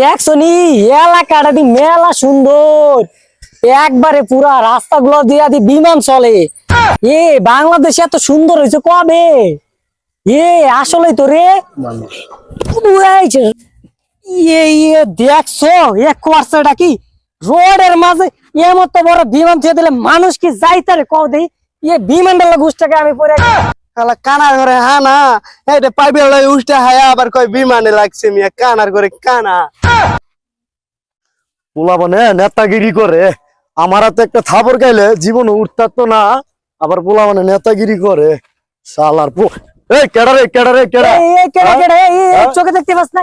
দেখছো নি এলাকাটা মেলা সুন্দর, একবারে পুরা রাস্তাগুলো দিয়া বিমান চলে। বাংলাদেশে এত সুন্দর হয়েছে কবে? আসলে তো রে দেখছো এটা কি রোডের মাঝে এমত বড় বিমান ছেড়ে দিলে মানুষ কি যাইতারে কও দেই? বিমানটা গুছটাকে আমি পরে কানার ঘরে হানা এটা পাইবে উষ্টা হায়া আবার কয় বিমানে লাগছে মিয়া কানার ঘরে কানা পোলা মানে নেতাগিরি করে। আমার হাতে একটা থাপড় খাইলে জীবন উঠতার তো না, আবার পোলা মানে নেতাগিরি করে। শালার কেডা রে কেডা রে কেডা চোখে দেখতে পাস না?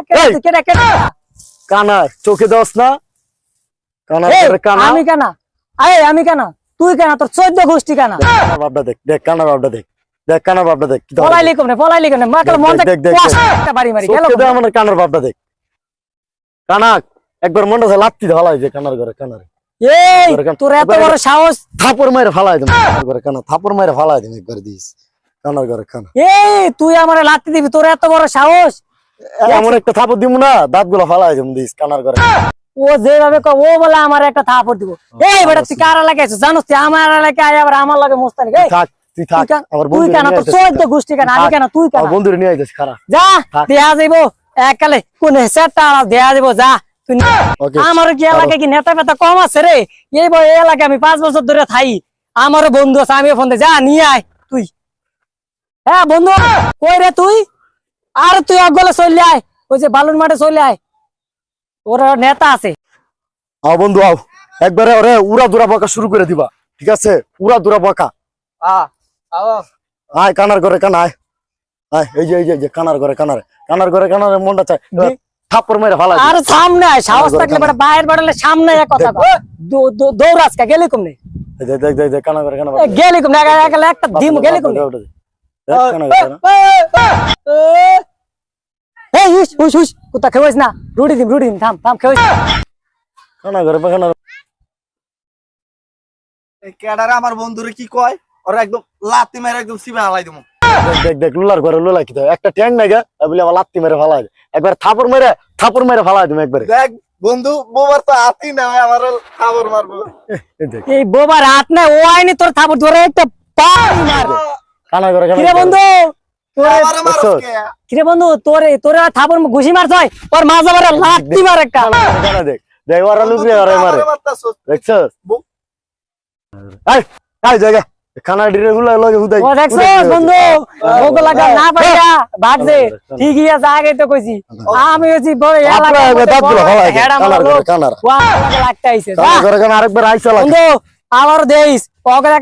কানা চোখে দোস না? কানা কানা আমি কানা? আমি কানা? তুই কানা? তোর 14 গোষ্ঠী কানা। কানার বাপটা দেখ, দেখ কানার বাপটা দেখ, দেখ কানার বাপটা দেখ। পলাইলি কমনে পলাইলি কমনে মাকাল মন একটা বাড়ি মারি গেল। আমার কানার বাপটা দেখ। কানা একবার মনটা লাত্তি ফালাই যে কানার ঘরে কানার। তোর এত বড় সাহস! থাপড় মাইরে ফালাই দিম কানার ঘরে কানা, থাপড় মাইরে ফালাই দিম একবার দিস কানার ঘরে কানা। তুই আমারে লাত্তি দিবি? তোর এত বড় সাহস! এমন একটা থাপড় দিব না দাঁত গুলো ফালাই দিম দিস কানার ঘরে। ও যেভাবে ও বলে আমার একটা থাপড় দিব। বেটা তুই কার এলাকায় আছিস জানোস? তুই আমার এলাকায় আবার আমার লাগে মস্তানি। থাক তুই থাক, আমার তুই বন্ধু কেন? তোর 14 গোষ্ঠী কেন? আমি কেন? তুই কেন? বন্ধু নিয়ে আইছিস খারাপ যা দেয়া যাইবো এককালে কোন সেটটা দেয়া যাইবো। যা তুই আমার কি এলাকায় কি নেতা ফেতা কম আছে রে? এই এলাকায় আমি 5 বছর ধরে থাই, আমারও বন্ধু আছে, আমি ফোন দে যা নিয়ে আয় তুই। হ্যাঁ বন্ধু কই রে তুই? আর তুই অগলে চলে আয়, ওই যে বালুর মাঠে চলে আয়, ওর নেতা আছে। আও বন্ধু আও, একবারে ওরে উড়া দুরা বকা শুরু করে দিবা, ঠিক আছে? উড়া দুরা বকা। আয় কানার ঘরে কানা আয়, আয় এই যে কানার ঘরে কানারে, কানার ঘরে কানারে মনটা চায় থাপ্পড় মেরে ফালাই। আর সামনে আয়, সাহস থাকলে বেটা বাইরে বাড়ালে সামনে এক কথা দৌড়াস কা গেলি কমনে? দেখ দেখ দেখ দেখ কানার ঘরে কানা গেলি কমনে? একটা ডিম গেলি কমনে? এই হুস হুস হুস কুত্তা খেওয়াইস না, রুটি দিম থাম থাম খেওয়াইস কানা ঘরে কানা। কেডারে আমার বন্ধুরে কি কয় ওরা একদম লাত্তি মেরে একদম সিবা হালাই দিমু। দেখ দেখ লুলার ঘরে লুলা কি একটা ট্যাং নাই গা বলে আমার লাত্তি মেরে ফালাই দে, একবার থাপড় মেরে ফালাই দিম একবারে। দেখ বন্ধু বোবার তো হাতই না, আমার থাপড় মারবো। এই বোবার হাত না, ও আইনি তোর থাপড় ধরে একটা পাই মার। কানা ঘরে কানা। কিরে বন্ধু আমারে মারছ কে? কিরে বন্ধু তোরে থাপড় ঘুষি মারছ হয়, ওর মাঝে মারে লাত্তি মার একটা। কানা দেখ দেখ ওরা লুকরে ওরে মারে, দেখছস? আয় আয় জায়গা খানা ডিরে গুলা লগে হুদাই। ও দেখছস বন্ধু ওগো লাগা না পাইয়া ভাগছে। ঠিকই আছে, আগে তো কইছি আমি হইছি বড় এলাকা দাঁতগুলো ফালাই দে কানার ঘরে কানার। ওয়া লাগতে আইছে কানার ঘরে কানা আরেকবার আইছা লাগে বন্ধু, আবার দেইস ওকে।